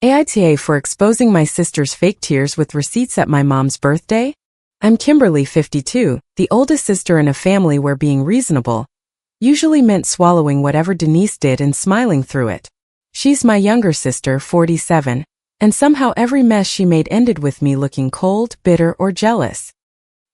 AITA for exposing my sister's fake tears with receipts at my mom's birthday? I'm Kimberly, 52, the oldest sister in a family where being reasonable usually meant swallowing whatever Denise did and smiling through it. She's my younger sister, 47, and somehow every mess she made ended with me looking cold, bitter, or jealous.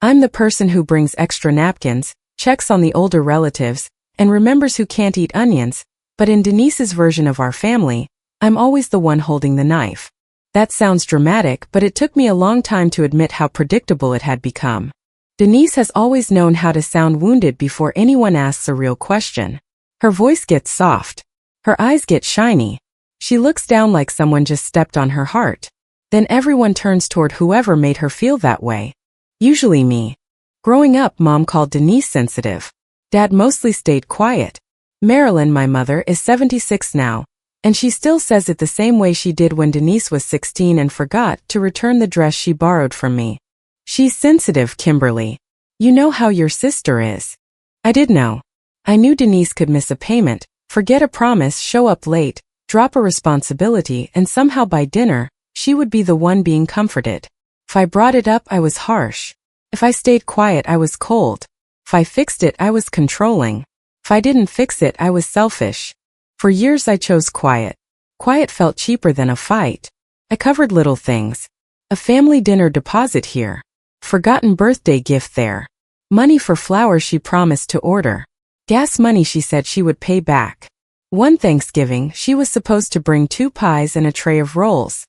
I'm the person who brings extra napkins, checks on the older relatives, and remembers who can't eat onions, but in Denise's version of our family, I'm always the one holding the knife. That sounds dramatic, but it took me a long time to admit how predictable it had become. Denise has always known how to sound wounded before anyone asks a real question. Her voice gets soft. Her eyes get shiny. She looks down like someone just stepped on her heart. Then everyone turns toward whoever made her feel that way. Usually me. Growing up, Mom called Denise sensitive. Dad mostly stayed quiet. Marilyn, my mother, is 76 now, and she still says it the same way she did when Denise was 16 and forgot to return the dress she borrowed from me. She's sensitive, Kimberly. You know how your sister is. I did know. I knew Denise could miss a payment, forget a promise, show up late, drop a responsibility, and somehow by dinner, she would be the one being comforted. If I brought it up, I was harsh. If I stayed quiet, I was cold. If I fixed it, I was controlling. If I didn't fix it, I was selfish. For years I chose quiet. Quiet felt cheaper than a fight. I covered little things. A family dinner deposit here. Forgotten birthday gift there. Money for flowers she promised to order. Gas money she said she would pay back. One Thanksgiving, she was supposed to bring 2 pies and a tray of rolls.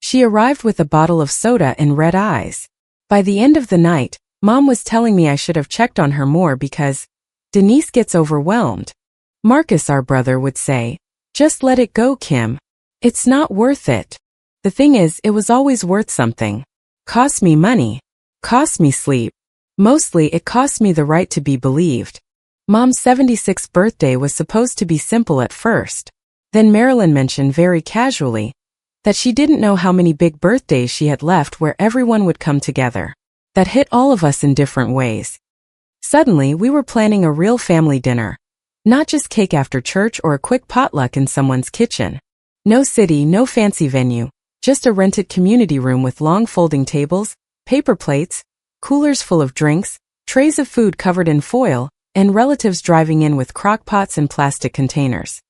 She arrived with a bottle of soda and red eyes. By the end of the night, Mom was telling me I should have checked on her more because Denise gets overwhelmed. Marcus, our brother, would say, "Just let it go, Kim. It's not worth it." The thing is, it was always worth something. Cost me money. Cost me sleep. Mostly, it cost me the right to be believed. Mom's 76th birthday was supposed to be simple at first. Then Marilyn mentioned very casually that she didn't know how many big birthdays she had left where everyone would come together. That hit all of us in different ways. Suddenly, we were planning a real family dinner. Not just cake after church or a quick potluck in someone's kitchen. No city, no fancy venue, just a rented community room with long folding tables, paper plates, coolers full of drinks, trays of food covered in foil, and relatives driving in with crock pots and plastic containers.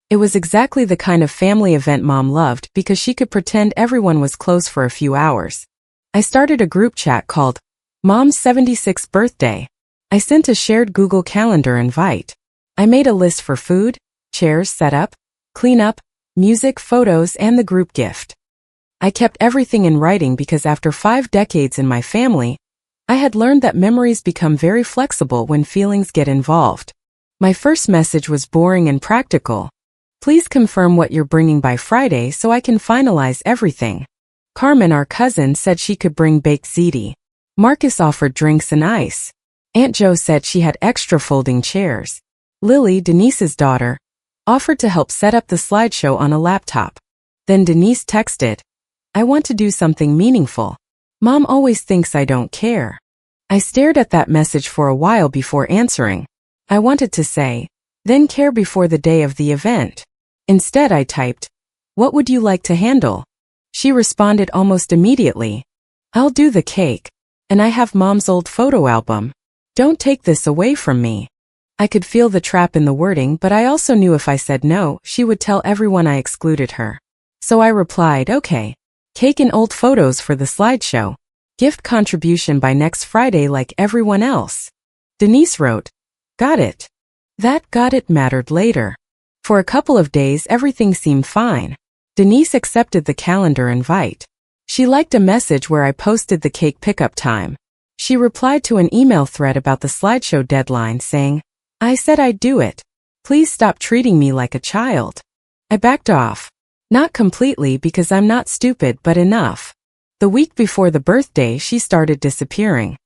It was exactly the kind of family event Mom loved because she could pretend everyone was close for a few hours. I started a group chat called Mom's 76th Birthday. I sent a shared Google Calendar invite. I made a list for food, chairs, setup, cleanup, music, photos, and the group gift. I kept everything in writing because after 5 decades in my family, I had learned that memories become very flexible when feelings get involved. My first message was boring and practical. Please confirm what you're bringing by Friday so I can finalize everything. Carmen, our cousin, said she could bring baked ziti. Marcus offered drinks and ice. Aunt Jo said she had extra folding chairs. Lily, Denise's daughter, offered to help set up the slideshow on a laptop. Then Denise texted, "I want to do something meaningful. Mom always thinks I don't care." I stared at that message for a while before answering. I wanted to say, "Then care before the day of the event." Instead I typed, "What would you like to handle?" She responded almost immediately, "I'll do the cake. And I have Mom's old photo album. Don't take this away from me." I could feel the trap in the wording, but I also knew if I said no, she would tell everyone I excluded her. So I replied, "Okay. Cake and old photos for the slideshow. Gift contribution by next Friday like everyone else." Denise wrote, "Got it." That "got it" mattered later. For a couple of days everything seemed fine. Denise accepted the calendar invite. She liked a message where I posted the cake pickup time. She replied to an email thread about the slideshow deadline saying, "I said I'd do it. Please stop treating me like a child." I backed off. Not completely because I'm not stupid, but enough. The week before the birthday, she started disappearing.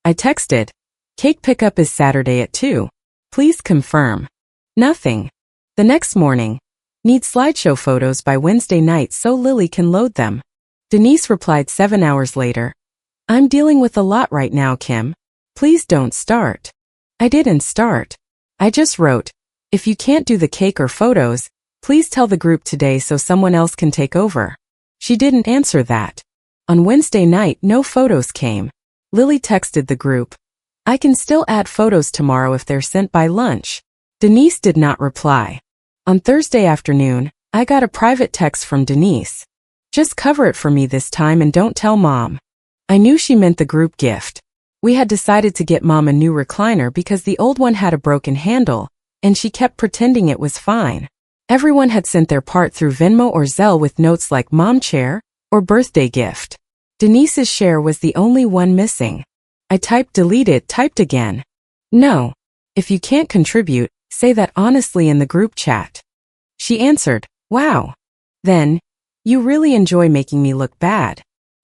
I texted, "Cake pickup is Saturday at 2. Please confirm." Nothing. The next morning, "Need slideshow photos by Wednesday night so Lily can load them." Denise replied 7 hours later, "I'm dealing with a lot right now, Kim. Please don't start." I didn't start. I just wrote, "If you can't do the cake or photos, Please tell the group today so someone else can take over. She didn't answer that. On Wednesday night, no photos came. Lily texted the group. I can still add photos tomorrow if they're sent by lunch. Denise did not reply. On Thursday afternoon, I got a private text from Denise. Just cover it for me this time and don't tell Mom. I knew she meant the group gift. We had decided to get Mom a new recliner because the old one had a broken handle, and she kept pretending it was fine. Everyone had sent their part through Venmo or Zelle with notes like Mom chair or birthday gift. Denise's share was the only one missing. I typed deleted, typed again. No. If you can't contribute, say that honestly in the group chat. She answered, wow. Then, you really enjoy making me look bad.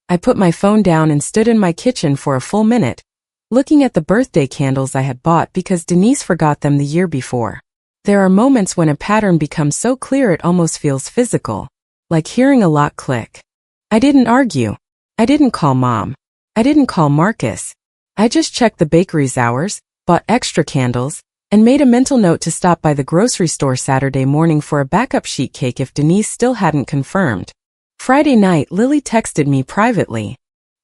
I put my phone down and stood in my kitchen for a full minute, looking at the birthday candles I had bought because Denise forgot them the year before. There are moments when a pattern becomes so clear it almost feels physical, like hearing a lock click. I didn't argue. I didn't call Mom. I didn't call Marcus. I just checked the bakery's hours, bought extra candles, and made a mental note to stop by the grocery store Saturday morning for a backup sheet cake if Denise still hadn't confirmed. Friday night, Lily texted me privately.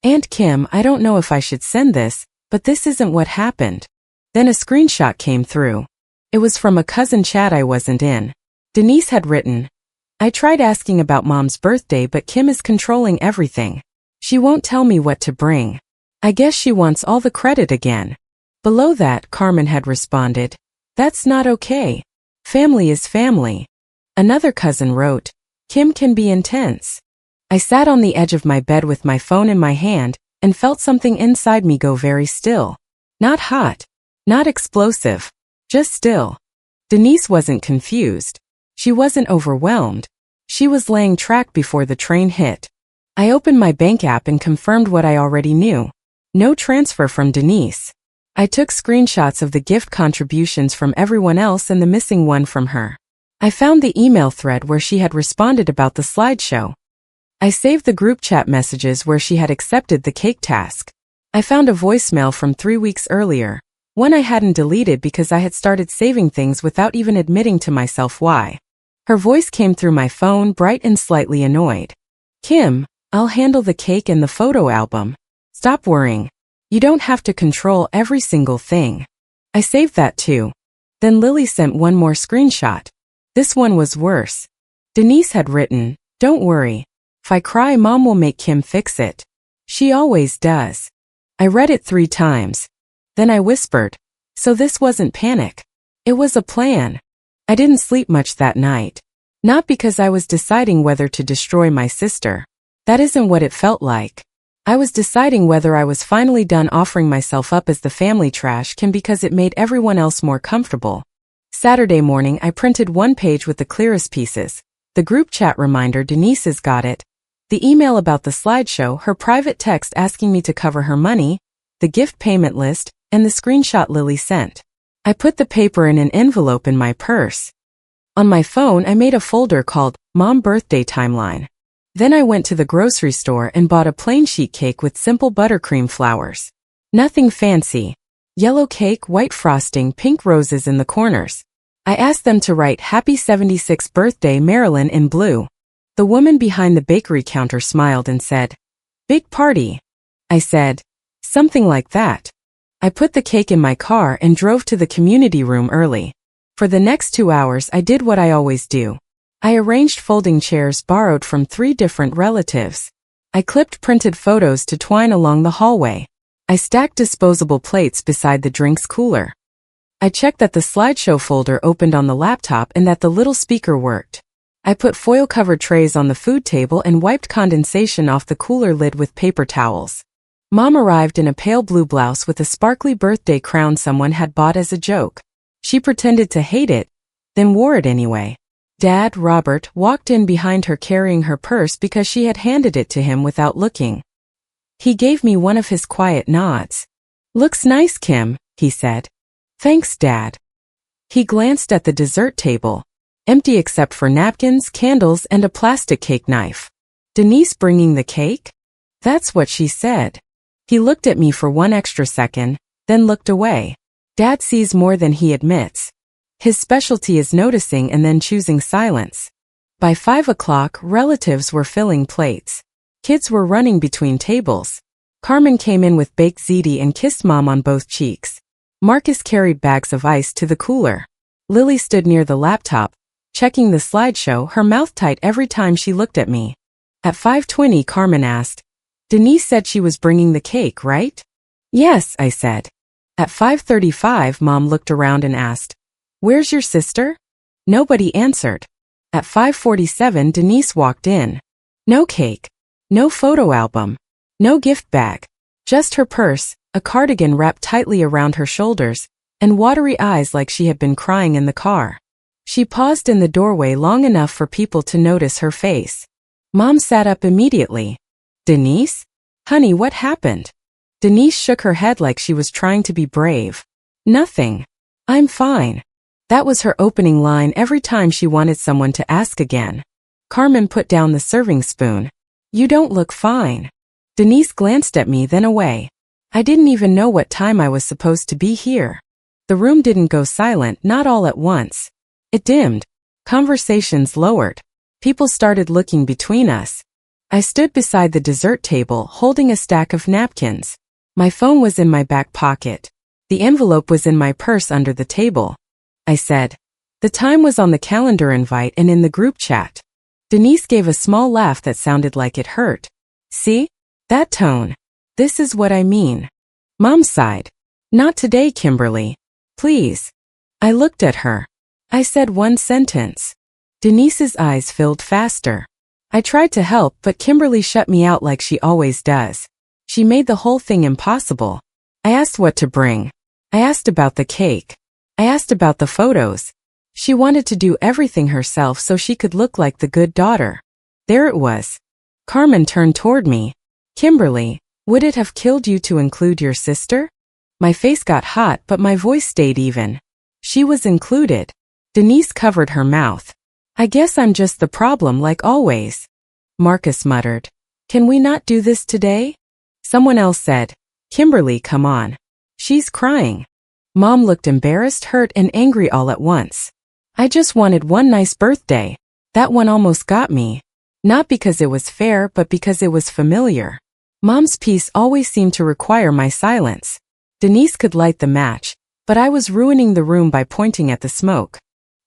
Aunt Kim, I don't know if I should send this, but this isn't what happened. Then a screenshot came through. It was from a cousin chat I wasn't in. Denise had written, I tried asking about Mom's birthday but Kim is controlling everything. She won't tell me what to bring. I guess she wants all the credit again. Below that, Carmen had responded, that's not okay. Family is family. Another cousin wrote, Kim can be intense. I sat on the edge of my bed with my phone in my hand and felt something inside me go very still. Not hot. Not explosive. Just still. Denise wasn't confused. She wasn't overwhelmed. She was laying track before the train hit. I opened my bank app and confirmed what I already knew. No transfer from Denise. I took screenshots of the gift contributions from everyone else and the missing one from her. I found the email thread where she had responded about the slideshow. I saved the group chat messages where she had accepted the cake task. I found a voicemail from 3 weeks earlier, one I hadn't deleted because I had started saving things without even admitting to myself why. Her voice came through my phone, bright and slightly annoyed. Kim, I'll handle the cake and the photo album. Stop worrying. You don't have to control every single thing. I saved that too. Then Lily sent one more screenshot. This one was worse. Denise had written, don't worry. If I cry, Mom will make Kim fix it. She always does. I read it 3 times. Then I whispered, so this wasn't panic. It was a plan. I didn't sleep much that night. Not because I was deciding whether to destroy my sister. That isn't what it felt like. I was deciding whether I was finally done offering myself up as the family trash can because it made everyone else more comfortable. Saturday morning I printed one page with the clearest pieces. The group chat reminder Denise's got it. The email about the slideshow, her private text asking me to cover her money, the gift payment list, and the screenshot Lily sent. I put the paper in an envelope in my purse. On my phone I made a folder called Mom Birthday Timeline. Then I went to the grocery store and bought a plain sheet cake with simple buttercream flowers. Nothing fancy. Yellow cake, white frosting, pink roses in the corners. I asked them to write Happy 76th Birthday Marilyn in blue. The woman behind the bakery counter smiled and said, Big party. I said, something like that. I put the cake in my car and drove to the community room early. For the next 2 hours I did what I always do. I arranged folding chairs borrowed from 3 different relatives. I clipped printed photos to twine along the hallway. I stacked disposable plates beside the drinks cooler. I checked that the slideshow folder opened on the laptop and that the little speaker worked. I put foil-covered trays on the food table and wiped condensation off the cooler lid with paper towels. Mom arrived in a pale blue blouse with a sparkly birthday crown someone had bought as a joke. She pretended to hate it, then wore it anyway. Dad, Robert, walked in behind her carrying her purse because she had handed it to him without looking. He gave me one of his quiet nods. Looks nice, Kim, he said. Thanks, Dad. He glanced at the dessert table, empty except for napkins, candles, and a plastic cake knife. Denise bringing the cake? That's what she said. He looked at me for 1 extra second, then looked away. Dad sees more than he admits. His specialty is noticing and then choosing silence. By 5 o'clock, relatives were filling plates. Kids were running between tables. Carmen came in with baked ziti and kissed Mom on both cheeks. Marcus carried bags of ice to the cooler. Lily stood near the laptop, checking the slideshow, her mouth tight every time she looked at me. At 5:20, Carmen asked, "Denise said she was bringing the cake, right?" "Yes," I said. At 5:35, Mom looked around and asked, "Where's your sister?" Nobody answered. At 5:47, Denise walked in. No cake. No photo album. No gift bag. Just her purse, a cardigan wrapped tightly around her shoulders, and watery eyes like she had been crying in the car. She paused in the doorway long enough for people to notice her face. Mom sat up immediately. "Denise? Honey, what happened?" Denise shook her head like she was trying to be brave. "Nothing. I'm fine." That was her opening line every time she wanted someone to ask again. Carmen put down the serving spoon. "You don't look fine." Denise glanced at me, then away. I didn't even know what time I was supposed to be here. The room didn't go silent, not all at once. It dimmed. Conversations lowered. People started looking between us. I stood beside the dessert table, holding a stack of napkins. My phone was in my back pocket. The envelope was in my purse under the table. I said. The time was on the calendar invite and in the group chat. Denise gave a small laugh that sounded like it hurt. "See? That tone. This is what I mean." Mom sighed. "Not today, Kimberly. Please." I looked at her. I said one sentence. Denise's eyes filled faster. I tried to help, but Kimberly shut me out like she always does. She made the whole thing impossible. I asked what to bring. I asked about the cake. I asked about the photos. She wanted to do everything herself so she could look like the good daughter. There it was. Carmen turned toward me. "Kimberly, would it have killed you to include your sister?" My face got hot, but my voice stayed even. She was included. Denise covered her mouth. "I guess I'm just the problem like always." Marcus muttered. "Can we not do this today?" Someone else said, "Kimberly, come on. She's crying." Mom looked embarrassed, hurt, and angry all at once. I just wanted one nice birthday. That one almost got me. Not because it was fair, but because it was familiar. Mom's peace always seemed to require my silence. Denise could light the match, but I was ruining the room by pointing at the smoke.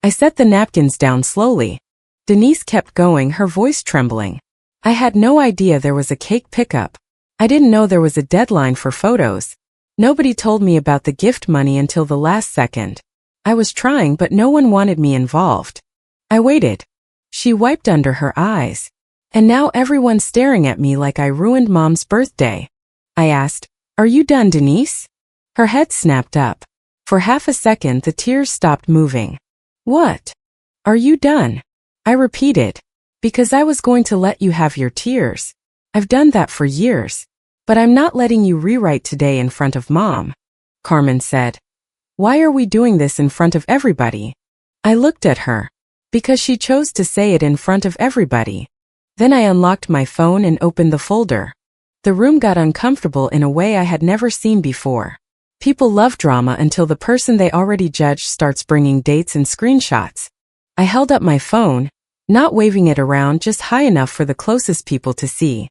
I set the napkins down slowly. Denise kept going, her voice trembling. I had no idea there was a cake pickup. I didn't know there was a deadline for photos. Nobody told me about the gift money until the last second. I was trying, but no one wanted me involved. I waited. She wiped under her eyes. And now everyone's staring at me like I ruined Mom's birthday. I asked, "Are you done, Denise?" Her head snapped up. For half a second, the tears stopped moving. "What? Are you done?" I repeated. "Because I was going to let you have your tears. I've done that for years. But I'm not letting you rewrite today in front of Mom." Carmen said. "Why are we doing this in front of everybody?" I looked at her. Because she chose to say it in front of everybody. Then I unlocked my phone and opened the folder. The room got uncomfortable in a way I had never seen before. People love drama until the person they already judged starts bringing dates and screenshots. I held up my phone, not waving it around, just high enough for the closest people to see.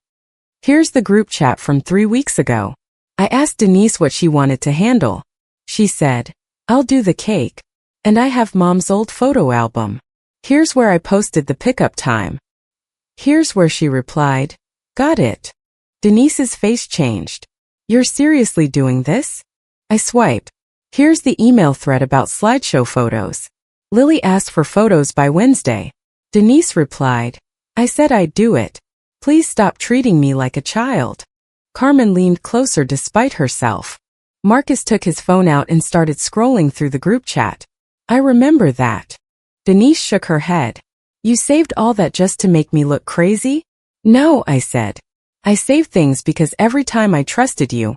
"Here's the group chat from 3 weeks ago." I asked Denise what she wanted to handle. She said, "I'll do the cake. And I have Mom's old photo album. Here's where I posted the pickup time." Here's where she replied, "Got it." Denise's face changed. "You're seriously doing this?" I swiped. Here's the email thread about slideshow photos. Lily asked for photos by Wednesday. Denise replied, "I said I'd do it. Please stop treating me like a child." Carmen leaned closer despite herself. Marcus took his phone out and started scrolling through the group chat. "I remember that." Denise shook her head. "You saved all that just to make me look crazy?" "No," I said. "I saved things because every time I trusted you,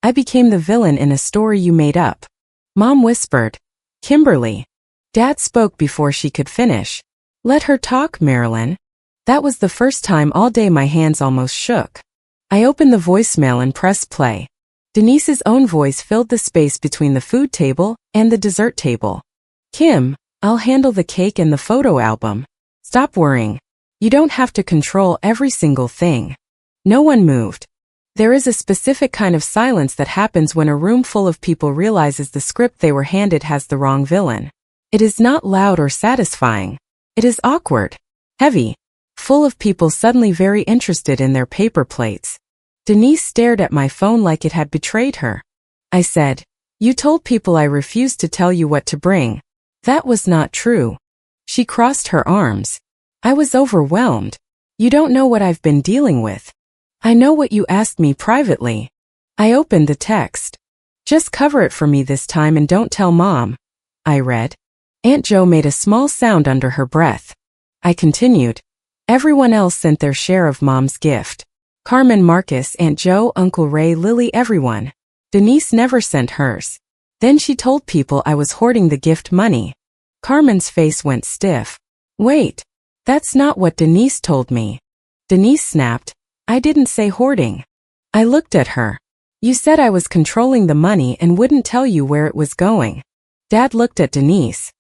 I became the villain in a story you made up." Mom whispered, "Kimberly." Dad spoke before she could finish. "Let her talk, Marilyn." That was the first time all day my hands almost shook. I opened the voicemail and pressed play. Denise's own voice filled the space between the food table and the dessert table. "Kim, I'll handle the cake and the photo album. Stop worrying. You don't have to control every single thing. No one moved. There is a specific kind of silence that happens when a room full of people realizes the script they were handed has the wrong villain. It is not loud or satisfying. It is awkward, heavy, full of people suddenly very interested in their paper plates. Denise stared at my phone like it had betrayed her. I said, "You told people I refused to tell you what to bring." That was not true. She crossed her arms. I was overwhelmed. You don't know what I've been dealing with. I know what you asked me privately. I opened the text. "Just cover it for me this time and don't tell Mom," I read. Aunt Jo made a small sound under her breath. I continued. Everyone else sent their share of Mom's gift. Carmen, Marcus, Aunt Jo, Uncle Ray, Lily, everyone. Denise never sent hers. Then she told people I was hoarding the gift money. Carmen's face went stiff. "Wait, that's not what Denise told me." Denise snapped, "I didn't say hoarding." I looked at her. "You said I was controlling the money and wouldn't tell you where it was going." Dad looked at Denise.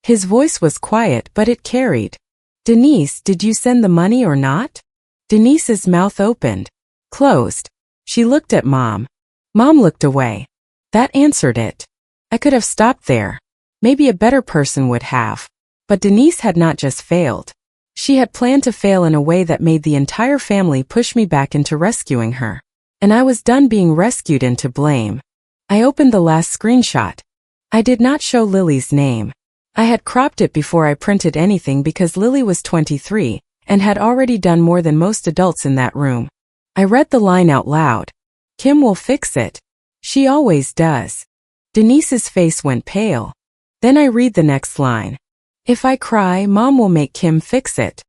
His voice was quiet, but it carried. "Denise, did you send the money or not?" Denise's mouth opened, closed. She looked at Mom. Mom looked away. That answered it. I could have stopped there. Maybe a better person would have. But Denise had not just failed. She had planned to fail in a way that made the entire family push me back into rescuing her. And I was done being rescued into blame. I opened the last screenshot. I did not show Lily's name. I had cropped it before I printed anything because Lily was 23 and had already done more than most adults in that room. I read the line out loud. "Kim will fix it. She always does." Denise's face went pale. Then I read the next line. "If I cry, Mom will make Kim fix it."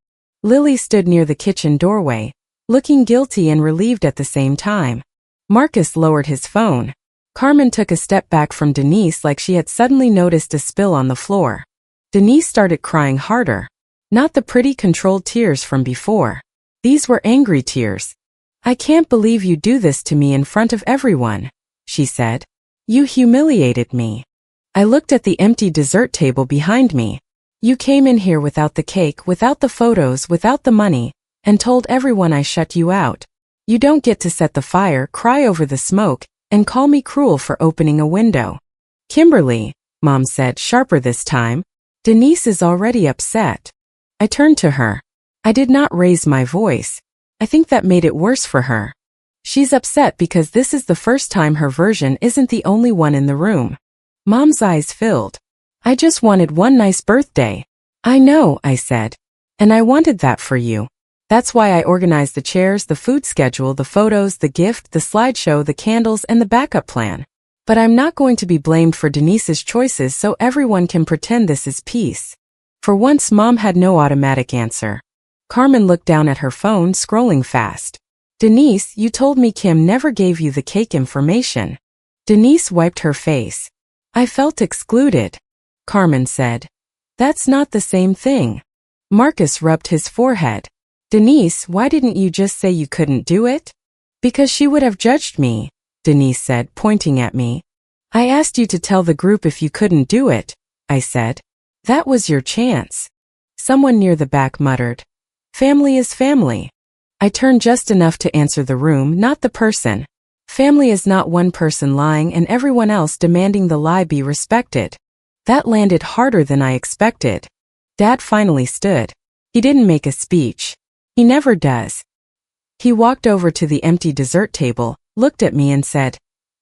Lily stood near the kitchen doorway, looking guilty and relieved at the same time. Marcus lowered his phone. Carmen took a step back from Denise like she had suddenly noticed a spill on the floor. Denise started crying harder. Not the pretty controlled tears from before. These were angry tears. "I can't believe you do this to me in front of everyone," she said. "You humiliated me." I looked at the empty dessert table behind me. "You came in here without the cake, without the photos, without the money, and told everyone I shut you out. You don't get to set the fire, cry over the smoke, and call me cruel for opening a window." "Kimberly," Mom said, sharper this time, "Denise is already upset." I turned to her. I did not raise my voice. I think that made it worse for her. She's upset because this is the first time her version isn't the only one in the room. Mom's eyes filled. "I just wanted one nice birthday." "I know," I said. "And I wanted that for you. That's why I organized the chairs, the food schedule, the photos, the gift, the slideshow, the candles, and the backup plan. But I'm not going to be blamed for Denise's choices so everyone can pretend this is peace." For once, Mom had no automatic answer. Carmen looked down at her phone, scrolling fast. "Denise, you told me Kim never gave you the cake information." Denise wiped her face. "I felt excluded," Carmen said. "That's not the same thing." Marcus rubbed his forehead. "Denise, why didn't you just say you couldn't do it?" "Because she would have judged me," Denise said, pointing at me. "I asked you to tell the group if you couldn't do it," I said. "That was your chance." Someone near the back muttered, "Family is family." I turned just enough to answer the room, not the person. Family is not one person lying and everyone else demanding the lie be respected. That landed harder than I expected. Dad finally stood. He didn't make a speech. He never does. He walked over to the empty dessert table, looked at me and said,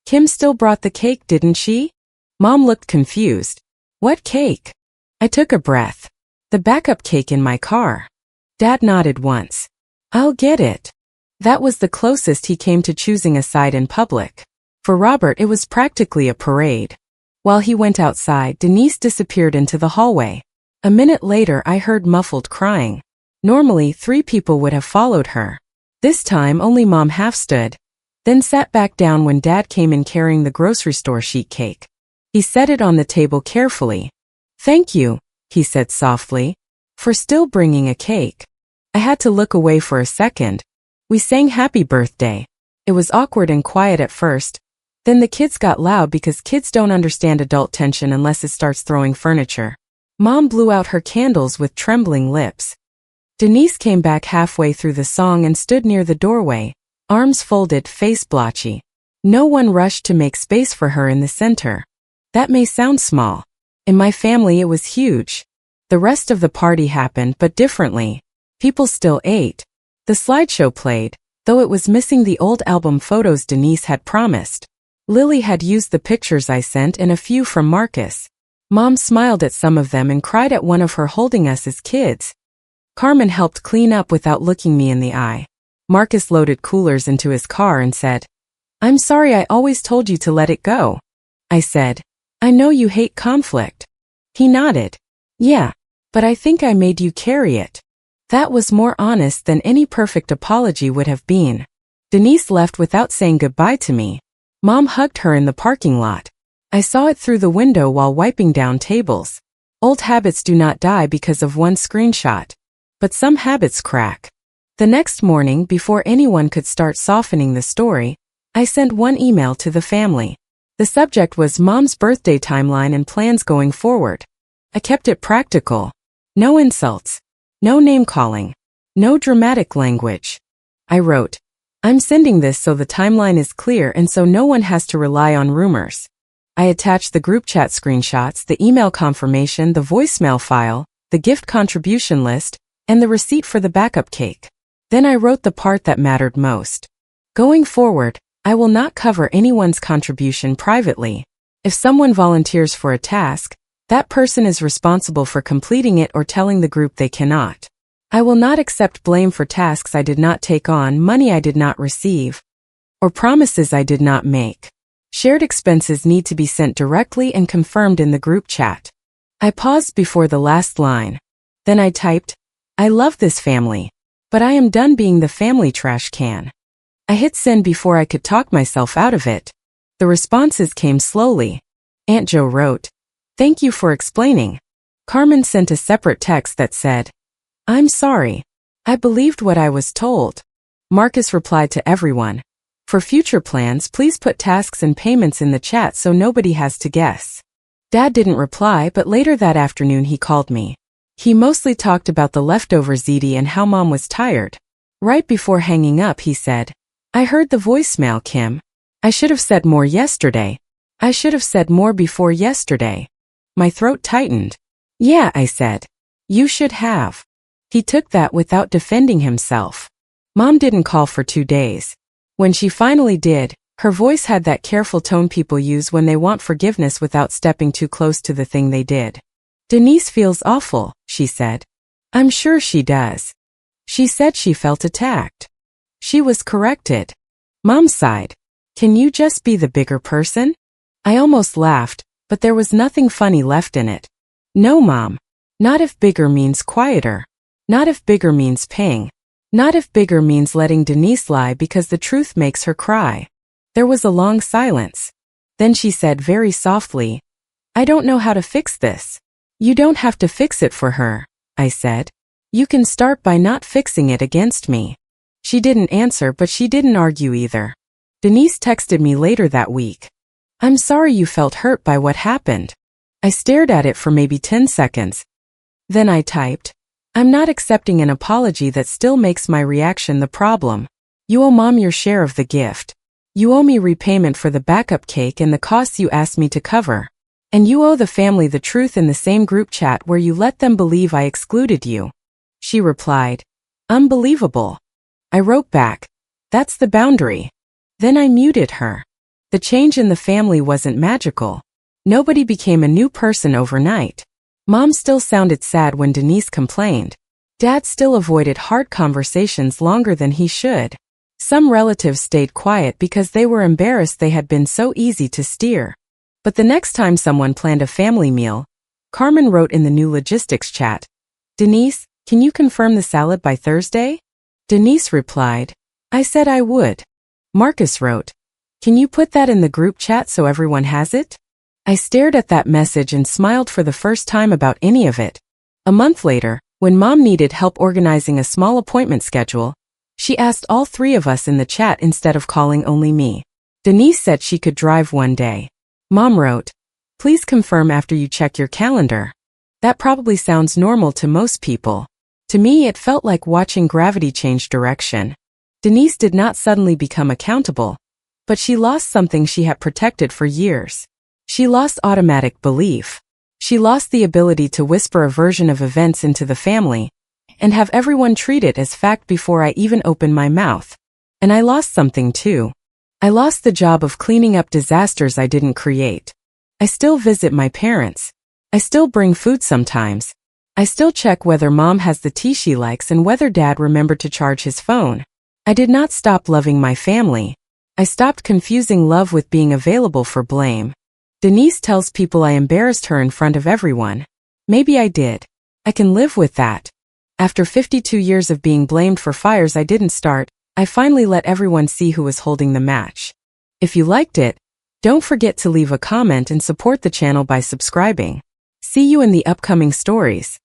"Kim still brought the cake, didn't she?" Mom looked confused. "What cake?" I took a breath. "The backup cake in my car." Dad nodded once. "I'll get it." That was the closest he came to choosing a side in public. For Robert, it was practically a parade. While he went outside, Denise disappeared into the hallway. A minute later, I heard muffled crying. Normally, 3 people would have followed her. This time, only Mom half stood, then sat back down when Dad came in carrying the grocery store sheet cake. He set it on the table carefully. "Thank you," he said softly, "for still bringing a cake." I had to look away for a second. We sang Happy Birthday. It was awkward and quiet at first. Then the kids got loud because kids don't understand adult tension unless it starts throwing furniture. Mom blew out her candles with trembling lips. Denise came back halfway through the song and stood near the doorway, arms folded, face blotchy. No one rushed to make space for her in the center. That may sound small. In my family it was huge. The rest of the party happened, but differently. People still ate. The slideshow played, though it was missing the old album photos Denise had promised. Lily had used the pictures I sent and a few from Marcus. Mom smiled at some of them and cried at one of her holding us as kids. Carmen helped clean up without looking me in the eye. Marcus loaded coolers into his car and said, "I'm sorry, I always told you to let it go." I said, "I know you hate conflict." He nodded. "Yeah, but I think I made you carry it." That was more honest than any perfect apology would have been. Denise left without saying goodbye to me. Mom hugged her in the parking lot. I saw it through the window while wiping down tables. Old habits do not die because of one screenshot. But some habits crack. The next morning, before anyone could start softening the story, I sent one email to the family. The subject was Mom's birthday timeline and plans going forward. I kept it practical. No insults. No name-calling. No dramatic language. I wrote, "I'm sending this so the timeline is clear and so no one has to rely on rumors." I attached the group chat screenshots, the email confirmation, the voicemail file, the gift contribution list, and the receipt for the backup cake. Then I wrote the part that mattered most. Going forward, I will not cover anyone's contribution privately. If someone volunteers for a task, that person is responsible for completing it or telling the group they cannot. I will not accept blame for tasks I did not take on, money I did not receive, or promises I did not make. Shared expenses need to be sent directly and confirmed in the group chat. I paused before the last line. Then I typed, "I love this family, but I am done being the family trash can." I hit send before I could talk myself out of it. The responses came slowly. Aunt Jo wrote, "Thank you for explaining." Carmen sent a separate text that said, "I'm sorry. I believed what I was told." Marcus replied to everyone, "For future plans, please put tasks and payments in the chat so nobody has to guess." Dad didn't reply, but later that afternoon he called me. He mostly talked about the leftover ziti and how Mom was tired. Right before hanging up, he said, "I heard the voicemail, Kim. I should have said more yesterday. I should have said more before yesterday." My throat tightened. "Yeah," I said. "You should have." He took that without defending himself. Mom didn't call for 2 days. When she finally did, her voice had that careful tone people use when they want forgiveness without stepping too close to the thing they did. "Denise feels awful," she said. "I'm sure she does." She said she felt attacked. She was corrected. Mom sighed. "Can you just be the bigger person?" I almost laughed, but there was nothing funny left in it. "No, Mom. Not if bigger means quieter. Not if bigger means paying. Not if bigger means letting Denise lie because the truth makes her cry." There was a long silence. Then she said very softly, "I don't know how to fix this." "You don't have to fix it for her," I said. "You can start by not fixing it against me." She didn't answer, but she didn't argue either. Denise texted me later that week. "I'm sorry you felt hurt by what happened." I stared at it for maybe 10 seconds. Then I typed, "I'm not accepting an apology that still makes my reaction the problem. You owe Mom your share of the gift. You owe me repayment for the backup cake and the costs you asked me to cover. And you owe the family the truth in the same group chat where you let them believe I excluded you." She replied, "Unbelievable." I wrote back, "That's the boundary." Then I muted her. The change in the family wasn't magical. Nobody became a new person overnight. Mom still sounded sad when Denise complained. Dad still avoided hard conversations longer than he should. Some relatives stayed quiet because they were embarrassed they had been so easy to steer. But the next time someone planned a family meal, Carmen wrote in the new logistics chat, "Denise, can you confirm the salad by Thursday?" Denise replied, "I said I would." Marcus wrote, "Can you put that in the group chat so everyone has it?" I stared at that message and smiled for the first time about any of it. A month later, when Mom needed help organizing a small appointment schedule, she asked all 3 of us in the chat instead of calling only me. Denise said she could drive one day. Mom wrote, "Please confirm after you check your calendar." That probably sounds normal to most people. To me, it felt like watching gravity change direction. Denise did not suddenly become accountable, but she lost something she had protected for years. She lost automatic belief. She lost the ability to whisper a version of events into the family and have everyone treat it as fact before I even opened my mouth. And I lost something too. I lost the job of cleaning up disasters I didn't create. I still visit my parents. I still bring food sometimes. I still check whether mom has the tea she likes and whether dad remembered to charge his phone. I did not stop loving my family. I stopped confusing love with being available for blame. Denise tells people I embarrassed her in front of everyone. Maybe I did. I can live with that. After 52 years of being blamed for fires I didn't start, I finally let everyone see who was holding the match. If you liked it, don't forget to leave a comment and support the channel by subscribing. See you in the upcoming stories.